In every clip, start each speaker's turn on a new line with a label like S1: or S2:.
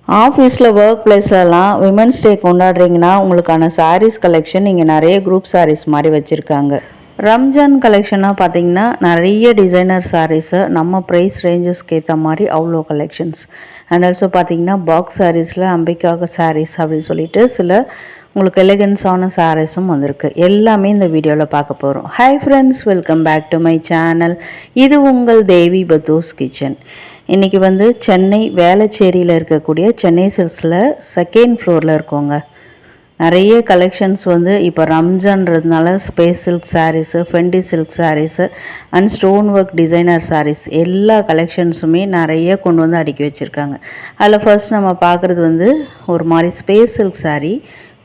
S1: ஆஃபீஸில் work பிளேஸ்லலாம் women's day கொண்டாடுறீங்கன்னா உங்களுக்கான saris collection இங்கே நிறைய குரூப் சாரீஸ் மாதிரி வச்சுருக்காங்க. ரம்ஜான் கலெக்ஷனாக பார்த்தீங்கன்னா நிறைய டிசைனர் சாரீஸு நம்ம ப்ரைஸ் ரேஞ்சஸ்க்கு ஏற்ற மாதிரி அவ்வளோ கலெக்ஷன்ஸ். அண்ட் ஆல்சோ பார்த்தீங்கன்னா பாக்ஸ் சாரீஸில் அம்பிக்காக சாரீஸ் அப்படின்னு சொல்லிட்டு சில உங்களுக்கு எலிகன்ஸான சாரீஸும் வந்திருக்கு. எல்லாமே இந்த வீடியோவில் பார்க்க போகிறோம். Hi friends, welcome back to my channel. இது உங்கள் தேவி பத்தூஸ் கிச்சன். இன்றைக்கி சென்னை வேளச்சேரியில் இருக்கக்கூடிய சென்னை சில்க்ஸில் செகண்ட் ஃப்ளோரில் இருக்கோங்க. நிறைய கலெக்ஷன்ஸ் இப்போ ரம்ஜான்றதுனால space silk sarees, Fendi silk sarees and stone work designer sarees எல்லா கலெக்ஷன்ஸுமே நிறைய கொண்டு அடுக்கி வச்சுருக்காங்க. அதில் ஃபர்ஸ்ட் நம்ம பார்க்குறது ஒரு மாதிரி space silk saree,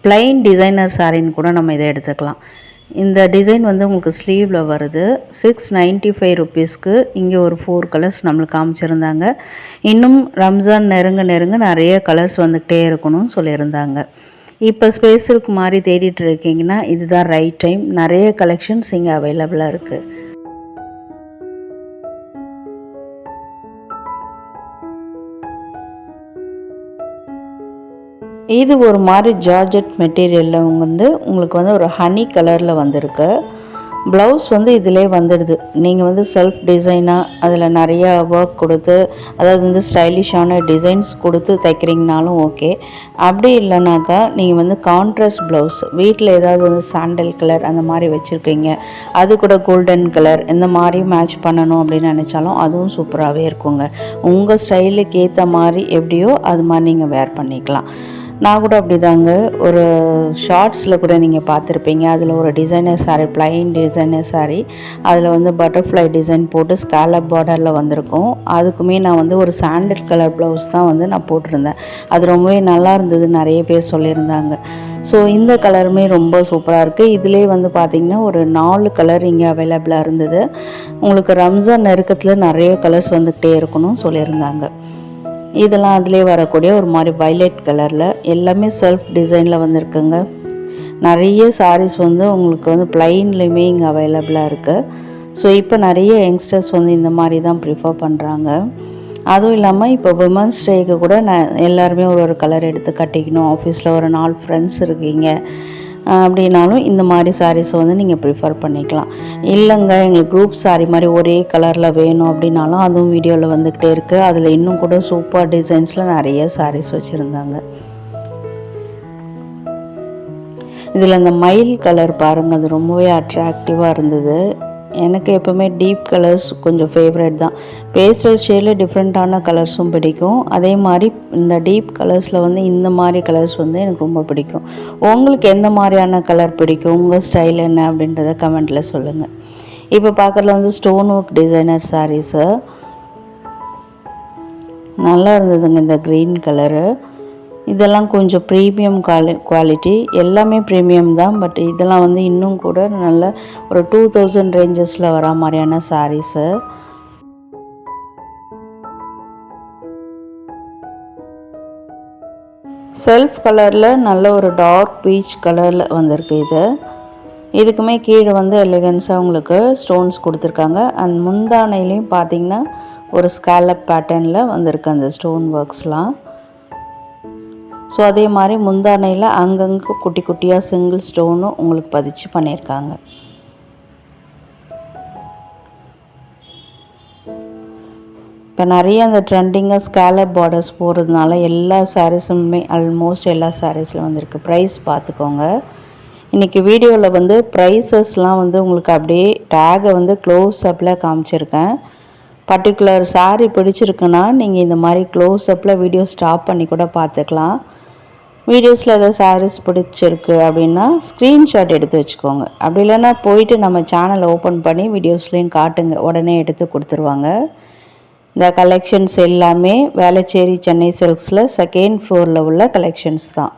S1: plain designer சாரின்னு கூட நம்ம இதை எடுத்துக்கலாம். இந்த டிசைன் உங்களுக்கு ஸ்லீவில் வருது. 695 ருபீஸ்க்கு இங்கே ஒரு 4 கலர்ஸ் நம்மளுக்கு காமிச்சிருந்தாங்க. இன்னும் ரம்ஜான் நெருங்க நிறைய கலர்ஸ் வந்துக்கிட்டே இருக்கணும்னு சொல்லியிருந்தாங்க. இப்போ ஸ்பேஸ் சில்க் மாதிரி தேடிட்டு இருக்கீங்கன்னா இதுதான் ரைட் டைம். நிறைய கலெக்ஷன்ஸ் இங்கே அவைலபிளாக இருக்குது. இது ஒரு மாதிரி ஜார்ஜெட் மெட்டீரியலில் உங்களுக்கு ஒரு ஹனி கலரில் வந்திருக்கு. ப்ளவுஸ் இதிலே வந்துடுது. நீங்கள் செல்ஃப் டிசைனாக அதில் நிறையா ஒர்க் கொடுத்து, அதாவது ஸ்டைலிஷான டிசைன்ஸ் கொடுத்து தைக்கிறீங்கனாலும் ஓகே. அப்படி இல்லைனாக்கா நீங்கள் கான்ட்ராஸ்ட் ப்ளவுஸ் வீட்டில் ஏதாவது சாண்டல் கலர் அந்த மாதிரி வச்சுருக்கீங்க, அது கூட கோல்டன் கலர் இந்த மாதிரி மேட்ச் பண்ணணும் அப்படின்னு நினச்சாலும் அதுவும் சூப்பராகவே இருக்குங்க. உங்கள் ஸ்டைலுக்கு ஏற்ற மாதிரி எப்படியோ அது மாதிரி நீங்கள் வேர் பண்ணிக்கலாம். நான் கூட அப்படி தாங்க ஒரு ஷார்ட்ஸில் கூட நீங்கள் பார்த்துருப்பீங்க. அதில் ஒரு designer sari, plain designer sari, அதில் பட்டர்ஃப்ளை டிசைன் போட்டு ஸ்காலப் பார்டரில் வந்திருக்கும். அதுக்குமே நான் ஒரு சாண்டல் கலர் ப்ளவுஸ் தான் நான் போட்டிருந்தேன். அது ரொம்பவே நல்லா இருந்தது, நிறைய பேர் சொல்லியிருந்தாங்க. ஸோ இந்த கலருமே ரொம்ப சூப்பராக இருக்குது. இதிலே பார்த்திங்கன்னா ஒரு 4 கலர் இங்கே அவைலபிளாக இருந்தது. உங்களுக்கு ரம்ஜான் நெருக்கத்தில் நிறைய கலர்ஸ் வந்துக்கிட்டே இருக்கணும்னு சொல்லியிருந்தாங்க. இதெல்லாம் அதிலே வரக்கூடிய ஒரு மாதிரி வைலட் கலரில் எல்லாமே செல்ஃப் டிசைனில் வந்திருக்குங்க. நிறைய சாரீஸ் உங்களுக்கு பிளைன்லேயுமே இங்கே அவைலபிளாக இருக்குது. ஸோ இப்போ நிறைய யங்ஸ்டர்ஸ் இந்த மாதிரி தான் ப்ரிஃபர் பண்ணுறாங்க. அதுவும் இல்லாமல் இப்போ விமன்ஸ் டேக்கு கூட எல்லாருமே ஒரு கலர் எடுத்து கட்டிக்கணும், ஆஃபீஸில் ஒரு 4 ஃப்ரெண்ட்ஸ் இருக்கீங்க அப்படின்னாலும் இந்த மாதிரி சாரீஸை நீங்கள் ப்ரிஃபர் பண்ணிக்கலாம். இல்லைங்க எங்களுக்கு குரூப் சாரீ மாதிரி ஒரே கலரில் வேணும் அப்படின்னாலும் அதுவும் வீடியோவில் வந்துக்கிட்டே இருக்குது. அதில் இன்னும் கூட சூப்பர் டிசைன்ஸில் நிறைய சாரீஸ் வச்சுருந்தாங்க. இதில் இந்த மயில் கலர் பாருங்கள், அது ரொம்பவே அட்ராக்டிவாக இருந்தது. எனக்கு எப்போவுமே டீப் கலர்ஸ் கொஞ்சம் ஃபேவரட் தான். பேஸ்டல் ஷேடில் டிஃப்ரெண்ட்டான கலர்ஸும் பிடிக்கும். அதே மாதிரி இந்த டீப் கலர்ஸில் இந்த மாதிரி கலர்ஸ் எனக்கு ரொம்ப பிடிக்கும். உங்களுக்கு எந்த மாதிரியான கலர் பிடிக்கும், உங்கள் ஸ்டைல் என்ன அப்படின்றத கமெண்ட்டில் சொல்லுங்கள். இப்போ பார்க்குறதுல ஸ்டோன் ஒர்க் டிசைனர் சாரீஸு நல்லா இருந்ததுங்க. இந்த க்ரீன் கலரு இதெல்லாம் கொஞ்சம் ப்ரீமியம் குவாலிட்டி, எல்லாமே ப்ரீமியம் தான். பட் இதெல்லாம் இன்னும் கூட நல்ல ஒரு 2000 ரேஞ்சஸில் வர மாதிரியான சாரீஸு. செல்ஃப் கலரில் நல்ல ஒரு டார்க் பீச் கலரில் வந்திருக்கு. இதுக்குமே கீழே எலிகன்ஸாக உங்களுக்கு ஸ்டோன்ஸ் கொடுத்துருக்காங்க. அண்ட் முந்தானையிலையும் பார்த்திங்கன்னா ஒரு ஸ்காலப் பேட்டர்னில் வந்திருக்கு அந்த ஸ்டோன் ஒர்க்ஸ்லாம். ஸோ அதே மாதிரி முந்தானையில் அங்கங்கே குட்டி குட்டியாக சிங்கிள் ஸ்டோனும் உங்களுக்கு பதிச்சு பண்ணியிருக்காங்க. இப்போ நிறைய அந்த ட்ரெண்டிங்காக ஸ்காலப் பார்டர்ஸ் போகிறதுனால எல்லா சாரீஸுமே ஆல்மோஸ்ட் எல்லா சாரீஸில் வந்திருக்கு. ப்ரைஸ் பார்த்துக்கோங்க. இன்றைக்கி வீடியோவில் ப்ரைஸஸ்லாம் உங்களுக்கு அப்படியே டேகை க்ளோஸ் அப்பில் காமிச்சிருக்கேன். பர்டிகுலர் சாரீ பிடிச்சிருக்குன்னா நீங்கள் இந்த மாதிரி க்ளோஸ் அப்பில் வீடியோ ஸ்டாப் பண்ணி கூட பார்த்துக்கலாம். வீடியோஸில் ஏதாவது சாரீஸ் பிடிச்சிருக்கு அப்படின்னா ஸ்க்ரீன்ஷாட் எடுத்து வச்சுக்கோங்க. அப்படி இல்லைன்னா போயிட்டு நம்ம சேனலை ஓப்பன் பண்ணி வீடியோஸ்லேயும் காட்டுங்க, உடனே எடுத்து கொடுத்துருவாங்க. இந்த கலெக்ஷன்ஸ் எல்லாமே வேளச்சேரி சென்னை சில்க்ஸில் செகண்ட் ஃப்ளோரில் உள்ள கலெக்ஷன்ஸ் தான்.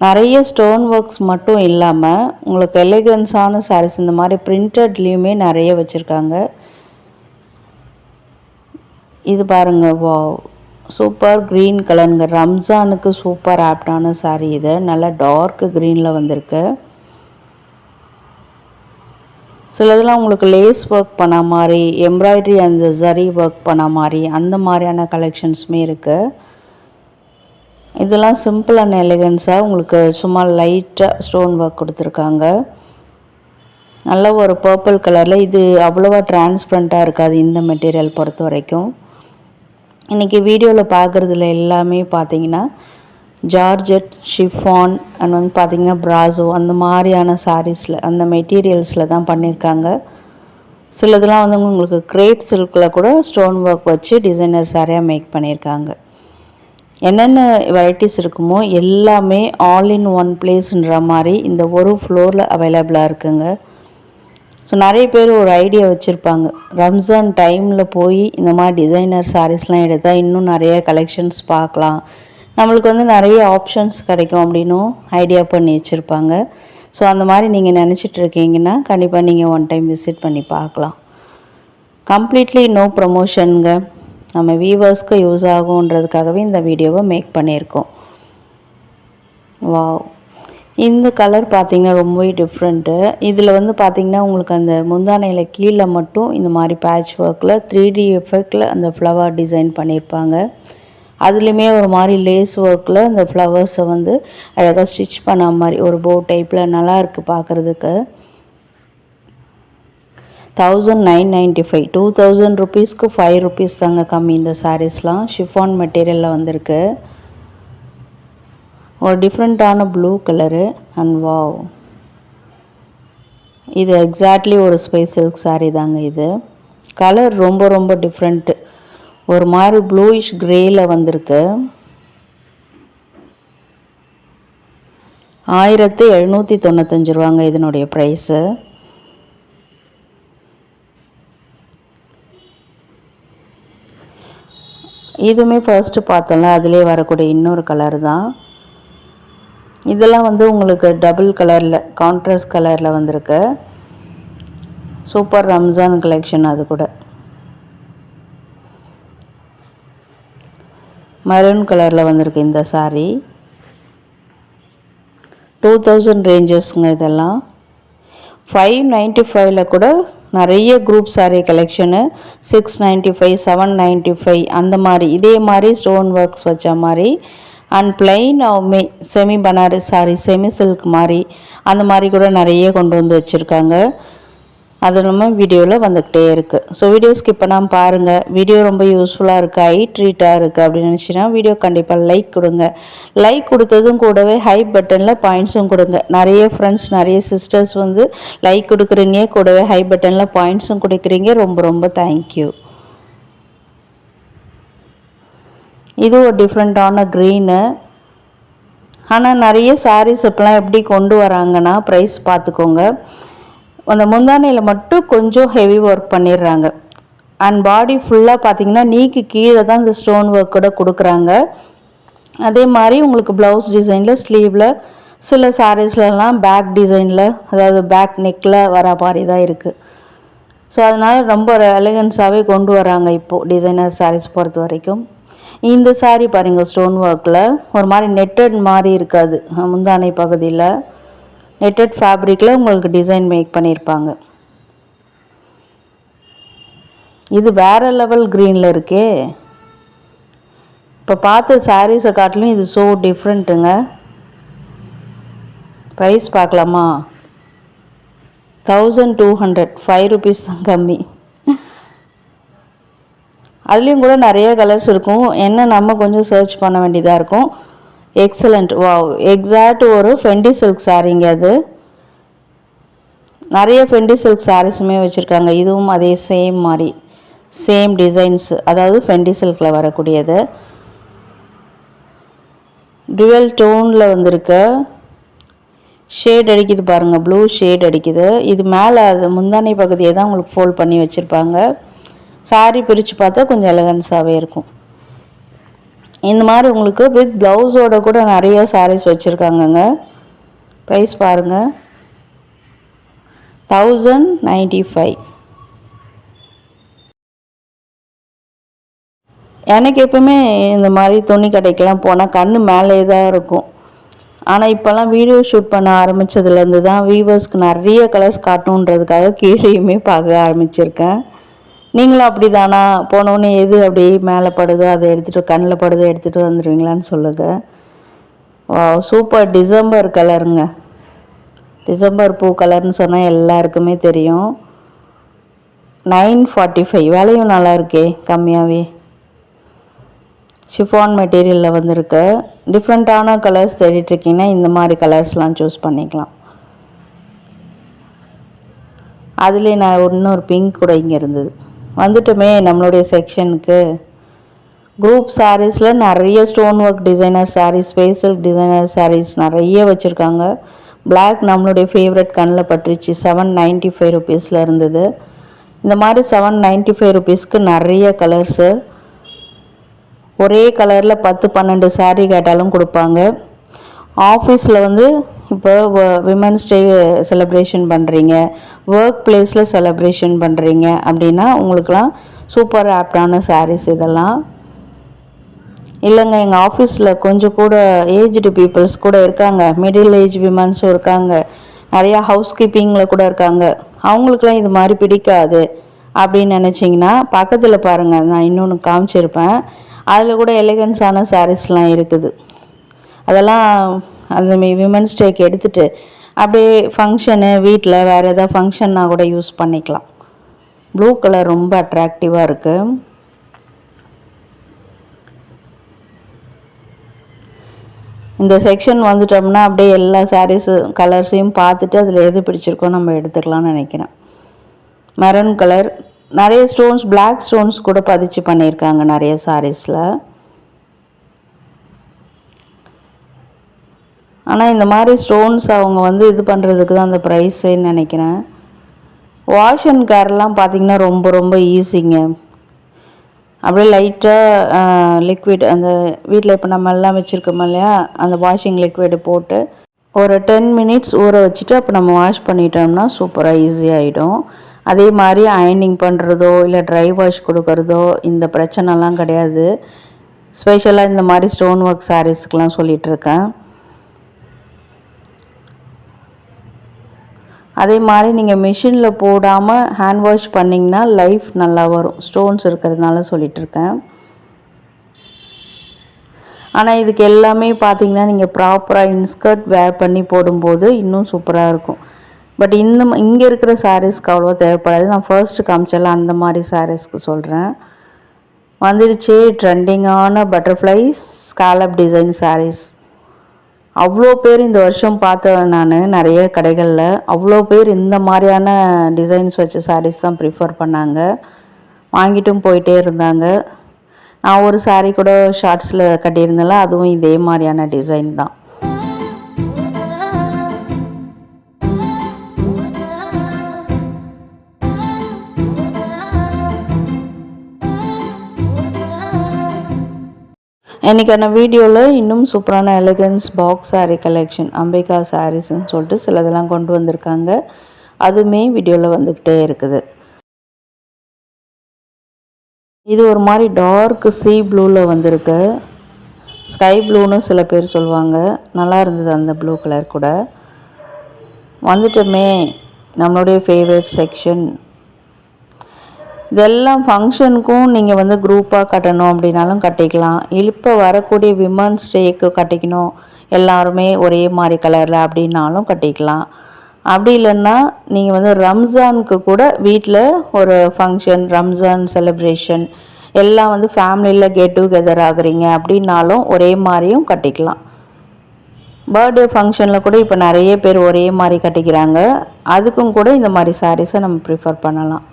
S1: நிறைய ஸ்டோன் ஒர்க்ஸ் மட்டும் இல்லாமல் உங்களுக்கு எலிகன்ஸான சாரீஸ் இந்த மாதிரி பிரிண்டட்லேயுமே நிறைய வச்சுருக்காங்க. இது பாருங்கள், வா சூப்பர் க்ரீன் கலருங்க. ரம்ஜானுக்கு சூப்பர் ஆப்டான சாரீ. இது நல்லா டார்க் க்ரீனில் வந்திருக்கு. சிலதெல்லாம் உங்களுக்கு லேஸ் ஒர்க் பண்ண மாதிரி, எம்ப்ராய்டரி அந்த ஜரி ஒர்க் பண்ண மாதிரி, அந்த மாதிரியான கலெக்ஷன்ஸுமே இருக்குது. இதெல்லாம் சிம்பிள் அண்ட் எலிகன்ஸாக உங்களுக்கு சும்மா லைட்டாக ஸ்டோன் ஒர்க் கொடுத்துருக்காங்க. நல்ல ஒரு பர்பிள் கலரில். இது அவ்வளோவா டிரான்ஸ்பரண்ட்டாக இருக்காது இந்த மெட்டீரியல் பொறுத்த வரைக்கும். இன்றைக்கி வீடியோவில் பார்க்குறதுல எல்லாமே பார்த்திங்கன்னா ஜார்ஜெட், ஷிஃபான் அண்ட் வந்து பார்த்திங்கன்னா ப்ராசோ அந்த மாதிரியான சாரீஸில் அந்த மெட்டீரியல்ஸில் தான் பண்ணியிருக்காங்க. சிலதெல்லாம் வந்து உங்களுக்கு கிரேப் சில்கில் கூட ஸ்டோன் ஒர்க் வச்சு டிசைனர் சாரியாக மேக் பண்ணியிருக்காங்க. என்னென்ன வெரைட்டிஸ் இருக்குமோ எல்லாமே ஆல் இன் ஒன் பிளேஸ்ன்ற மாதிரி இந்த ஒரு ஃப்ளோரில் அவைலபிளாக இருக்குங்க. ஸோ நிறைய பேர் ஒரு ஐடியா வச்சுருப்பாங்க, ரம்ஜான் டைமில் போய் இந்த மாதிரி டிசைனர் சாரீஸ்லாம் எடுத்தால் இன்னும் நிறைய கலெக்ஷன்ஸ் பார்க்கலாம், நம்மளுக்கு வந்து நிறைய ஆப்ஷன்ஸ் கிடைக்கும் அப்படின்னும் ஐடியா பண்ணி வச்சுருப்பாங்க. ஸோ அந்த மாதிரி நீங்கள் நினச்சிட்டு இருக்கீங்கன்னா கண்டிப்பாக நீங்கள் ஒன் டைம் விசிட் பண்ணி பார்க்கலாம். கம்ப்ளீட்லி நோ ப்ரமோஷனுங்க, நம்ம வியூவர்ஸ்க்கு யூஸ் ஆகுன்றதுக்காகவே இந்த வீடியோவை மேக் பண்ணியிருக்கோம். வாவ், இந்த கலர் பார்த்திங்கன்னா ரொம்பவே டிஃப்ரெண்ட்டு. இதில் வந்து பார்த்திங்கன்னா உங்களுக்கு அந்த முந்தானையில் கீழே மட்டும் இந்த மாதிரி பேட்ச் ஒர்க்கில் 3D எஃபெக்டில் அந்த ஃப்ளவர் டிசைன் பண்ணியிருப்பாங்க. அதுலேயுமே ஒரு மாதிரி லேஸ் ஒர்க்கில் அந்த ஃப்ளவர்ஸை வந்து அழகாக ஸ்டிச் பண்ண மாதிரி ஒரு போ டைப்பில் நல்லா இருக்குது பார்க்குறதுக்கு. 1995, 2000 ருபீஸ்க்கு 5 ருபீஸ் தாங்க கம்மி இந்த சாரீஸ்லாம். ஷிஃபான் மெட்டீரியலில் வந்திருக்கு. ஒரு டிஃப்ரெண்ட்டான ப்ளூ கலரு அண்ட் வாவ், இது எக்ஸாக்ட்லி ஒரு ஸ்பைஸ் சில்க் சாரீ தாங்க. இது கலர் ரொம்ப ரொம்ப டிஃப்ரெண்ட்டு, ஒரு மாதிரி ப்ளூயிஷ் கிரேயில் வந்திருக்கு. 1795 ரூபாங்க இதனுடைய ப்ரைஸு. இதுவுமே ஃபர்ஸ்ட்டு பார்த்தோம்ல அதிலே வரக்கூடிய இன்னொரு கலர் தான். இதெல்லாம் வந்து உங்களுக்கு டபுள் கலரில் கான்ட்ராஸ்ட் கலரில் வந்திருக்கு. Super Ramzan collection. அது கூட மெரூன் கலரில் வந்திருக்கு இந்த சாரீ. 2000 ரேஞ்சஸ்ங்க இதெல்லாம். 595 கூட நிறைய குரூப் சாரீ கலெக்ஷனு. 695, 795 அந்த மாதிரி இதே மாதிரி ஸ்டோன் ஒர்க்ஸ் வச்ச மாதிரி அண்ட் பிளைனாகவுமே semi Banaras saree, semi silk மாதிரி அந்த மாதிரி கூட நிறைய கொண்டு வந்து வச்சுருக்காங்க. அது நம்ம வீடியோவில் வந்துக்கிட்டே இருக்குது. ஸோ வீடியோ ஸ்கிப் பண்ணாமல் பாருங்கள். வீடியோ ரொம்ப யூஸ்ஃபுல்லாக இருக்குது, ஐ ட்ரீட்டாக இருக்குது அப்படின்னு நினச்சின்னா வீடியோ கண்டிப்பாக லைக் கொடுங்க. லைக் கொடுத்ததும் கூடவே ஹை பட்டனில் பாயிண்ட்ஸும் கொடுங்க. நிறைய ஃப்ரெண்ட்ஸ், நிறைய சிஸ்டர்ஸ் வந்து லைக் கொடுக்குறீங்க, கூடவே ஹை பட்டனில் பாயிண்ட்ஸும் கொடுக்குறீங்க. ரொம்ப ரொம்ப தேங்க்யூ. இது ஒரு டிஃப்ரெண்ட்டான க்ரீனு. ஆனால் நிறைய சாரீஸ் இப்போலாம் எப்படி கொண்டு வராங்கன்னா ப்ரைஸ் பார்த்துக்கோங்க. அந்த முந்தானையில் மட்டும் கொஞ்சம் ஹெவி ஒர்க் பண்ணிடுறாங்க அண்ட் பாடி ஃபுல்லாக பார்த்திங்கன்னா நீக்கு கீழே தான் இந்த ஸ்டோன் ஒர்க் கூட கொடுக்குறாங்க. அதே மாதிரி உங்களுக்கு ப்ளவுஸ் டிசைனில் ஸ்லீவில் சில சாரீஸ்லலாம் பேக் டிசைனில், அதாவது பேக் நெக்கில் வர மாதிரி தான் இருக்குது. ஸோ அதனால் ரொம்ப எலிகன்ஸாகவே கொண்டு வராங்க இப்போது டிசைனர் சாரீஸ் பொறுத்த வரைக்கும். இந்த சாரீ பாருங்கள், ஸ்டோன் ஒர்க்கில் ஒரு மாதிரி நெட்டட் மாதிரி இருக்காது, முந்தானை பகுதியில் நெட்டட் ஃபேப்ரிக்கில் உங்களுக்கு டிசைன் மேக் பண்ணியிருப்பாங்க. இது வேறு லெவல் க்ரீனில் இருக்கே. இப்போ பார்த்த சாரீஸை காட்டிலும் இது ஸோ டிஃப்ரெண்ட்டுங்க. ப்ரைஸ் பார்க்கலாமா? 1200, 5 ருபீஸ் தான் கம்மி. அதுலேயும் கூட நிறைய கலர்ஸ் இருக்கும், என்ன நம்ம கொஞ்சம் சர்ச் பண்ண வேண்டியதாக இருக்கும். எக்ஸலண்ட், வாவ், எக்ஸாக்ட் ஒரு ஃபெண்டி சில்க் சாரீங்க. அது நிறைய ஃபெண்டி சில்க் சாரீஸுமே வச்சுருக்காங்க. இதுவும் அதே சேம் மாதிரி சேம் டிசைன்ஸ், அதாவது ஃபெண்டி சில்கில் வரக்கூடியது. டுவெல் டோனில் வந்திருக்கு. ஷேட் அடிக்குது பாருங்கள், ப்ளூ ஷேட் அடிக்குது. இது மேலே அது முந்தானை பகுதியை தான் உங்களுக்கு ஃபோல்ட் பண்ணி வச்சுருப்பாங்க. சாரீ பிரித்து பார்த்தா கொஞ்சம் எலகன்ஸாகவே இருக்கும். இந்த மாதிரி உங்களுக்கு வித் ப்ளவுஸோட கூட நிறைய சாரீஸ் வச்சுருக்காங்கங்க. ப்ரைஸ் பாருங்கள், 1095. எனக்கு எப்பவுமே இந்த மாதிரி துணி கடைக்கெல்லாம் போனால் கண்ணு மேலே தான் இருக்கும். ஆனால் இப்போல்லாம் வீடியோ ஷூட் பண்ண ஆரம்பித்ததுலேருந்து தான் வியூவர்ஸ்க்கு நிறைய கலர்ஸ் காட்டணுன்றதுக்காக கீழேயுமே பார்க்க ஆரம்பிச்சிருக்கேன். நீங்களும் அப்படி தானா? போனோடனே எது அப்படி மேலே படுதோ அதை எடுத்துகிட்டு கண்ணில் படுதோ எடுத்துகிட்டு வந்துடுவீங்களான்னு சொல்லுங்கள். சூப்பர் டிசம்பர் கலருங்க. டிசம்பர் பூ கலர்னு சொன்னால் எல்லாருக்குமே தெரியும். 945 விலையும் நல்லா இருக்கே, கம்மியாகவே. ஷிஃபான் மெட்டீரியலில் வந்திருக்கு. டிஃப்ரெண்ட்டான கலர்ஸ் தேடிட்டுருக்கீங்கன்னா இந்த மாதிரி கலர்ஸ்லாம் சூஸ் பண்ணிக்கலாம். அதுலேயே நான் இன்னொரு பிங்க் கூட இங்கே இருந்தது. வந்துட்டுமே நம்மளுடைய செக்ஷனுக்கு குரூப் சாரீஸில் நிறைய stone work designer sarees, special designer sarees நிறைய வச்சுருக்காங்க. பிளாக் நம்மளுடைய ஃபேவரட் கண்ணில் பட்டுருச்சு. 795 ருபீஸில் இருந்தது. இந்த மாதிரி 795 ருபீஸ்க்கு நிறைய கலர்ஸு, ஒரே கலரில் 10-12 சாரீ கேட்டாலும் கொடுப்பாங்க. ஆஃபீஸில் வந்து இப்போ விமன்ஸ் டே செலிப்ரேஷன் பண்ணுறீங்க, ஒர்க் பிளேஸில் செலிப்ரேஷன் பண்ணுறீங்க அப்படின்னா உங்களுக்கெலாம் சூப்பர் ஆப்டான சாரீஸ் இதெல்லாம். இல்லைங்க, எங்கள் ஆஃபீஸில் கொஞ்சம் கூட ஏஜ்டு பீப்புள்ஸ் கூட இருக்காங்க, மிடில் ஏஜ் விமன்ஸும் இருக்காங்க, நிறையா ஹவுஸ் கீப்பிங்கில் கூட இருக்காங்க, அவங்களுக்குலாம் இது மாதிரி பிடிக்காது அப்படின்னு நினச்சிங்கன்னா பக்கத்தில் பாருங்கள், நான் இன்னொன்று காமிச்சிருப்பேன். அதில் கூட எலிகன்ஸான சாரீஸ்லாம் இருக்குது. அதெல்லாம் அந்த விமன்ஸ் டேக்கு எடுத்துகிட்டு அப்படியே ஃபங்க்ஷனு வீட்டில் வேறு எதாவது ஃபங்க்ஷன்னா கூட யூஸ் பண்ணிக்கலாம். ப்ளூ கலர் ரொம்ப அட்ராக்டிவாக இருக்குது. இந்த செக்ஷன் வந்துட்டோம்னா அப்படியே எல்லா சாரீஸு கலர்ஸையும் பார்த்துட்டு அதில் எது பிடிச்சிருக்கோ நம்ம எடுத்துக்கலாம்னு நினைக்கிறேன். மெரூன் கலர், நிறைய ஸ்டோன்ஸ், பிளாக் ஸ்டோன்ஸ் கூட பதிச்சு பண்ணியிருக்காங்க நிறைய சாரீஸில். ஆனால் இந்த மாதிரி ஸ்டோன்ஸ் அவங்க வந்து இது பண்ணுறதுக்கு தான் அந்த ப்ரைஸுன்னு நினைக்கிறேன். வாஷ் அண்ட் கேர்லாம் பார்த்திங்கன்னா ரொம்ப ரொம்ப ஈஸிங்க. அப்படியே லைட்டாக லிக்விட், அந்த வீட்டில் இப்போ நம்ம எல்லாம் வச்சுருக்கோம் இல்லையா, அந்த வாஷிங் லிக்விடு போட்டு ஒரு 10 மினிட்ஸ் ஊற வச்சுட்டு அப்போ நம்ம வாஷ் பண்ணிட்டோம்னா சூப்பராக ஈஸியாகிடும். அதே மாதிரி அயனிங் பண்ணுறதோ இல்லை ட்ரை வாஷ் கொடுக்குறதோ இந்த பிரச்சனைலாம் கிடையாது. ஸ்பெஷலாக இந்த மாதிரி ஸ்டோன் ஒர்க் சாரீஸ்க்கெலாம் சொல்லிகிட்ருக்கேன். அதே மாதிரி நீங்கள் மிஷினில் போடாமல் ஹேண்ட் வாஷ் பண்ணிங்கன்னா லைஃப் நல்லா வரும், ஸ்டோன்ஸ் இருக்கிறதுனால சொல்லிகிட்ருக்கேன். ஆனால் இதுக்கு எல்லாமே பார்த்திங்கன்னா நீங்கள் ப்ராப்பராக இன்ஸ்கர்ட் வேர் பண்ணி போடும்போது இன்னும் சூப்பராக இருக்கும். பட் இங்கே இருக்கிற சாரீஸ்க்கு அவ்வளோ தேவைப்படாது. நான் ஃபர்ஸ்ட்டு காமிச்சல அந்த மாதிரி சாரீஸ்க்கு சொல்கிறேன். வந்துடுச்சு ட்ரெண்டிங்கான பட்டர்ஃப்ளை ஸ்காலப் டிசைன் சாரீஸ். அவ்வளோ பேர் இந்த வருஷம் பார்த்தேன் நான் நிறைய கடைகளில். அவ்வளோ பேர் இந்த மாதிரியான டிசைன்ஸ் வச்ச சாரீஸ் தான் ப்ரிஃபர் பண்ணாங்க, வாங்கிட்டும் போயிட்டே இருந்தாங்க. நான் ஒரு சாரீ கூட ஷார்ட்ஸில் கட்டியிருந்தேன்ல, அதுவும் இதே மாதிரியான டிசைன் தான். இன்றைக்கான வீடியோவில் இன்னும் சூப்பரான elegance box saree collection, Ambika சாரீஸ்ன்னு சொல்லிட்டு சிலதெல்லாம் கொண்டு வந்திருக்காங்க. அதுவுமே வீடியோவில் வந்துக்கிட்டே இருக்குது. இது ஒரு மாதிரி டார்க் சீ ப்ளூவில் வந்திருக்கு. ஸ்கை ப்ளூன்னு சில பேர் சொல்லுவாங்க. நல்லா இருந்தது அந்த ப்ளூ கலர் கூட. வந்துட்டுமே நம்மளுடைய ஃபேவரட் செக்ஷன். இதெல்லாம் ஃபங்க்ஷனுக்கும் நீங்கள் வந்து குரூப்பாக கட்டணும் அப்படின்னாலும் கட்டிக்கலாம். இப்போ வரக்கூடிய விமன்ஸ் டேக்கு கட்டிக்கணும் எல்லாருமே ஒரே மாதிரி கலரில் அப்படின்னாலும் கட்டிக்கலாம். அப்படி இல்லைன்னா நீங்கள் வந்து ரம்ஜானுக்கு கூட வீட்டில் ஒரு ஃபங்க்ஷன், ரம்ஜான் செலிப்ரேஷன் எல்லாம் வந்து ஃபேமிலியில் கெட் டுகெதர் ஆகுறீங்க அப்படின்னாலும் ஒரே மாதிரியும் கட்டிக்கலாம். பர்த்டே ஃபங்க்ஷனில் கூட இப்போ நிறைய பேர் ஒரே மாதிரி கட்டிக்கிறாங்க. அதுக்கும் கூட இந்த மாதிரி சாரீஸை நம்ம ப்ரிஃபர் பண்ணலாம்.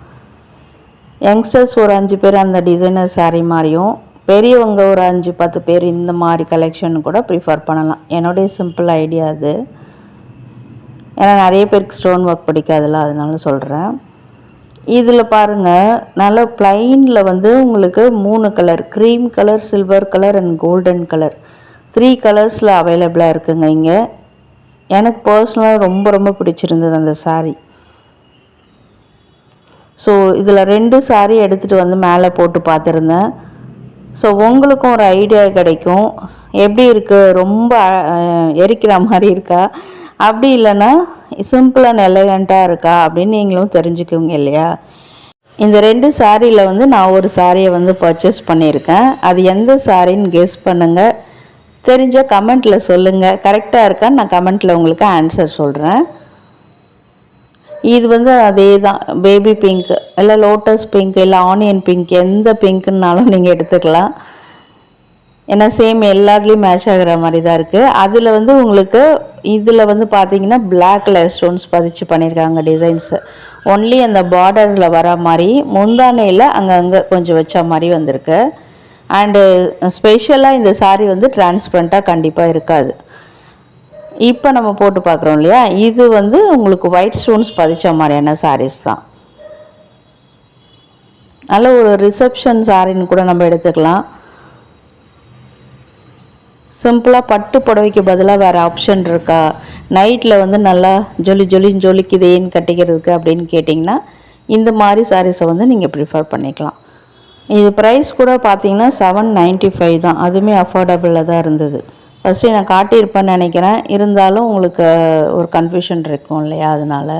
S1: யங்ஸ்டர்ஸ் ஒரு 5 பேர் அந்த டிசைனர் சாரீ மாதிரியும், பெரியவங்க ஒரு 5-10 பேர் இந்த மாதிரி கலெக்ஷன் கூட ப்ரிஃபர் பண்ணலாம். என்னுடைய சிம்பிள் ஐடியா அது. ஏன்னா நிறைய பேருக்கு ஸ்டோன் ஒர்க் பிடிக்காதுல்ல, அதனால சொல்கிறேன். இதில் பாருங்கள், நல்ல ப்ளைனில் வந்து உங்களுக்கு 3 colour, cream colour, silver colour and golden colour, 3 கலர்ஸில் அவைலபிளாக இருக்குங்க இங்கே. எனக்கு பர்சனலாக ரொம்ப ரொம்ப பிடிச்சிருந்தது அந்த சாரீ. ஸோ இதில் 2 சாரீ எடுத்துகிட்டு வந்து மேலே போட்டு பார்த்துருந்தேன். ஸோ உங்களுக்கும் ஒரு ஐடியா கிடைக்கும், எப்படி இருக்குது, ரொம்ப எரிக்கிற மாதிரி இருக்கா, அப்படி இல்லைன்னா சிம்பிள் அண்ட் எலகண்ட்டாக இருக்கா அப்படின்னு நீங்களும் தெரிஞ்சுக்குவீங்க இல்லையா. இந்த 2 சாரியில் வந்து நான் ஒரு சாரியை வந்து பர்ச்சேஸ் பண்ணியிருக்கேன். அது எந்த சாரின்னு கெஸ் பண்ணுங்கள். தெரிஞ்ச கமெண்ட்டில் சொல்லுங்கள். கரெக்டாக இருக்கான்னு நான் கமெண்ட்டில் உங்களுக்கு ஆன்சர் சொல்கிறேன். இது வந்து அதே தான், பேபி பிங்க் இல்லை லோட்டஸ் பிங்க் இல்லை ஆனியன் பிங்க், எந்த பிங்க்குன்னாலும் நீங்கள் எடுத்துக்கலாம். ஏன்னா சேம் எல்லாத்துலேயும் மேட்ச் ஆகிற மாதிரி தான் இருக்குது. அதில் வந்து உங்களுக்கு இதில் வந்து பார்த்தீங்கன்னா பிளாக் கலர் ஸ்டோன்ஸ் பதிச்சு பண்ணியிருக்காங்க டிசைன்ஸு. ஒன்லி அந்த பார்டரில் வர மாதிரி, முந்தானையில் அங்கங்கே கொஞ்சம் வச்ச மாதிரி வந்திருக்கு. அண்டு ஸ்பெஷலாக இந்த சாரீ வந்து டிரான்ஸ்பரண்ட்டாக கண்டிப்பாக இருக்காது. இப்போ நம்ம போட்டு பார்க்குறோம் இல்லையா, இது வந்து உங்களுக்கு ஒயிட் ஸ்டோன்ஸ் பதிச்ச மாதிரியான சாரீஸ் தான். நல்ல ஒரு ரிசப்ஷன் சாரின்னு கூட நம்ம எடுத்துக்கலாம். சிம்பிளாக பட்டு புடவைக்கு பதிலாக வேறு ஆப்ஷன் இருக்கா, நைட்டில் வந்து நல்லா ஜொலிக்குதேன்னு கட்டிக்கிறதுக்கு அப்படின்னு கேட்டிங்கன்னா இந்த மாதிரி சாரீஸை வந்து நீங்கள் ப்ரிஃபர் பண்ணிக்கலாம். இது ப்ரைஸ் கூட பார்த்தீங்கன்னா 795 தான். அதுவுமே அஃபோர்டபுளாக தான் இருந்தது. ஃபஸ்ட்டு நான் காட்டியிருப்பேன்னு நினைக்கிறேன், இருந்தாலும் உங்களுக்கு ஒரு கன்ஃபியூஷன் இருக்கும் இல்லையா, அதனால்.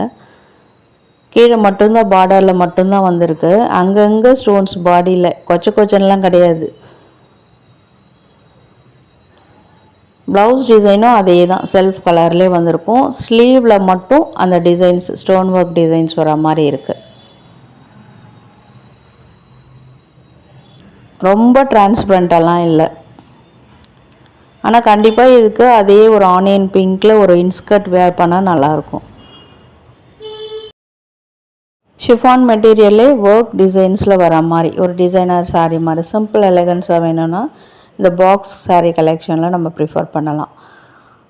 S1: கீழே மட்டும்தான் பார்டரில் மட்டும்தான் வந்திருக்கு, அங்கங்கே ஸ்டோன்ஸ் பாடியில் கொச்சன்லாம் கிடையாது. ப்ளவுஸ் டிசைனும் அதே தான், செல்ஃப் கலர்லேயே வந்திருக்கும். ஸ்லீவில் மட்டும் அந்த டிசைன்ஸ் ஸ்டோன் ஒர்க் டிசைன்ஸ் வர மாதிரி இருக்குது. ரொம்ப டிரான்ஸ்பரண்ட்டெல்லாம் இல்லை. ஆனால் கண்டிப்பாக இதுக்கு அதே ஒரு ஆனியன் பிங்க்கில் ஒரு இன்ஸ்கர்ட் வேர் பண்ணால் நல்லாயிருக்கும். ஷிஃபான் மெட்டீரியல்லே ஒர்க் டிசைன்ஸில் வர மாதிரி ஒரு டிசைனர் சாரீ மாதிரி சிம்பிள் எலகன்ஸாக வேணும்னா இந்த பாக்ஸ் சாரீ கலெக்ஷனில் நம்ம ப்ரிஃபர் பண்ணலாம்.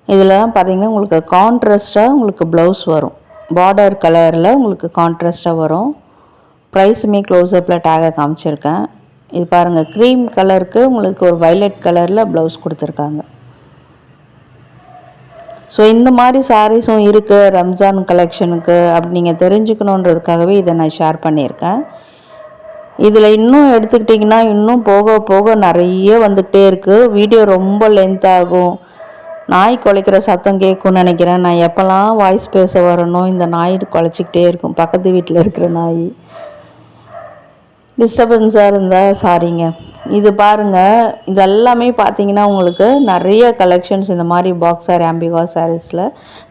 S1: இதில் பார்த்திங்கன்னா உங்களுக்கு கான்ட்ராஸ்ட்டாக உங்களுக்கு ப்ளவுஸ் வரும், பார்டர் கலரில் உங்களுக்கு கான்ட்ராஸ்ட்டாக வரும். ப்ரைஸுமே க்ளோஸ்அப்பில் டேகை காமிச்சிருக்கேன். இது பாருங்கள், க்ரீம் கலருக்கு உங்களுக்கு ஒரு வைலட் கலரில் ப்ளவுஸ் கொடுத்துருக்காங்க. ஸோ இந்த மாதிரி சாரீஸும் இருக்குது ரம்ஜான் கலெக்ஷனுக்கு. அப்படி நீங்கள் தெரிஞ்சுக்கணுன்றதுக்காகவே இதை நான் ஷேர் பண்ணியிருக்கேன். இதில் இன்னும் எடுத்துக்கிட்டிங்கன்னா இன்னும் போக போக நிறைய வந்துகிட்டே இருக்குது. வீடியோ ரொம்ப லென்த் ஆகும். நாய் குலைக்கிற சத்தம் கேட்கும்னு நினைக்கிறேன். நான் எப்போல்லாம் வாய்ஸ் பேச வரணும் இந்த நாய் குலைச்சிக்கிட்டே இருக்கும், பக்கத்து வீட்டில் இருக்கிற நாய். டிஸ்டர்பன்ஸாக இருந்தால் சாரிங்க. இது பாருங்கள், இது எல்லாமே பார்த்தீங்கன்னா உங்களுக்கு நிறைய கலெக்ஷன்ஸ் இந்த மாதிரி பாக்ஸ் சாரி ஆம்பிகா சாரீஸில்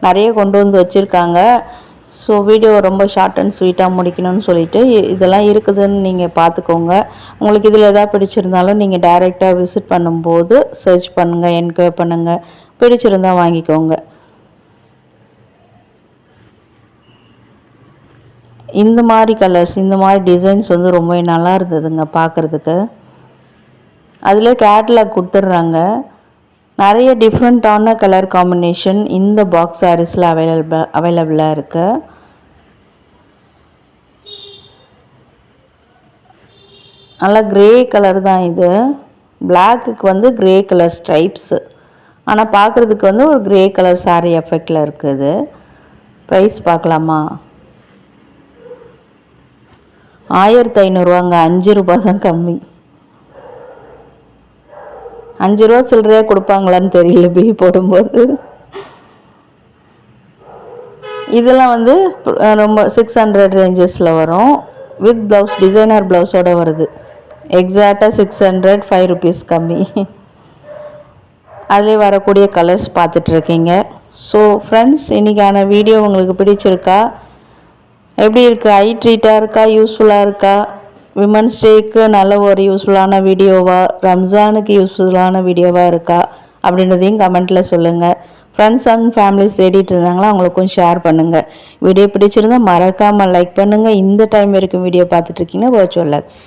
S1: நிறைய கொண்டு வந்து வச்சுருக்காங்க. ஸோ வீடியோ ரொம்ப ஷார்ட் அண்ட் ஸ்வீட்டாக முடிக்கணும்னு சொல்லிட்டு இதெல்லாம் இருக்குதுன்னு நீங்கள் பார்த்துக்கோங்க. உங்களுக்கு இதில் எதாவது பிடிச்சிருந்தாலும் நீங்கள் டைரெக்டாக விசிட் பண்ணும்போது சர்ச் பண்ணுங்கள், என்கொயர் பண்ணுங்கள், பிடிச்சிருந்தால் வாங்கிக்கோங்க. இந்த மாதிரி கலர்ஸ், இந்த மாதிரி டிசைன்ஸ் வந்து ரொம்ப நல்லா இருந்ததுங்க பார்க்குறதுக்கு. அதில் கேட்லாக் கொடுத்துட்றாங்க. நிறைய டிஃப்ரெண்ட்டான கலர் காம்பினேஷன் இந்த பாக்ஸ் சாரீஸில் அவைலபிளாக இருக்குது. நல்லா க்ரே கலர் தான் இது. பிளாக்குக்கு வந்து க்ரே கலர் ஸ்ட்ரைப்ஸு, ஆனால் பார்க்குறதுக்கு வந்து ஒரு க்ரே கலர் சாரீ எஃபெக்டில் இருக்குது. ப்ரைஸ் பார்க்கலாமா? 1500ரூவாங்க. 5 ரூபா தான் கம்மி. 5 ரூபா சில்லறையாக கொடுப்பாங்களான்னு தெரியல பில் போடும்போது. இதெல்லாம் வந்து ரொம்ப 600 ரேஞ்சஸில் வரும். வித் ப்ளவுஸ், டிசைனர் ப்ளவுஸோடு வருது. எக்ஸாக்டாக 600, 5 ருபீஸ் கம்மி. அதிலே வரக்கூடிய கலர்ஸ் பார்த்துட்ருக்கீங்க. ஸோ ஃப்ரெண்ட்ஸ், இன்றைக்கான வீடியோ உங்களுக்கு பிடிச்சிருக்கா? எப்படி இருக்குது? ஐ ட்ரீட்டாக இருக்கா? யூஸ்ஃபுல்லாக இருக்கா? விமன்ஸ் டேக்கு நல்ல ஒரு யூஸ்ஃபுல்லான வீடியோவாக, ரம்ஜானுக்கு யூஸ்ஃபுல்லான வீடியோவாக இருக்கா அப்படின்றதையும் கமெண்ட்டில் சொல்லுங்கள். ஃப்ரெண்ட்ஸ் அண்ட் ஃபேமிலிஸ் தேடிட்டு இருந்தாங்களா அவங்களுக்கும் ஷேர் பண்ணுங்கள். வீடியோ பிடிச்சிருந்தால் மறக்காமல் லைக் பண்ணுங்கள். இந்த டைம் வரைக்கும் வீடியோ பார்த்துட்ருக்கீங்கன்னா வர்ச்சுவல் லக்ஸ்.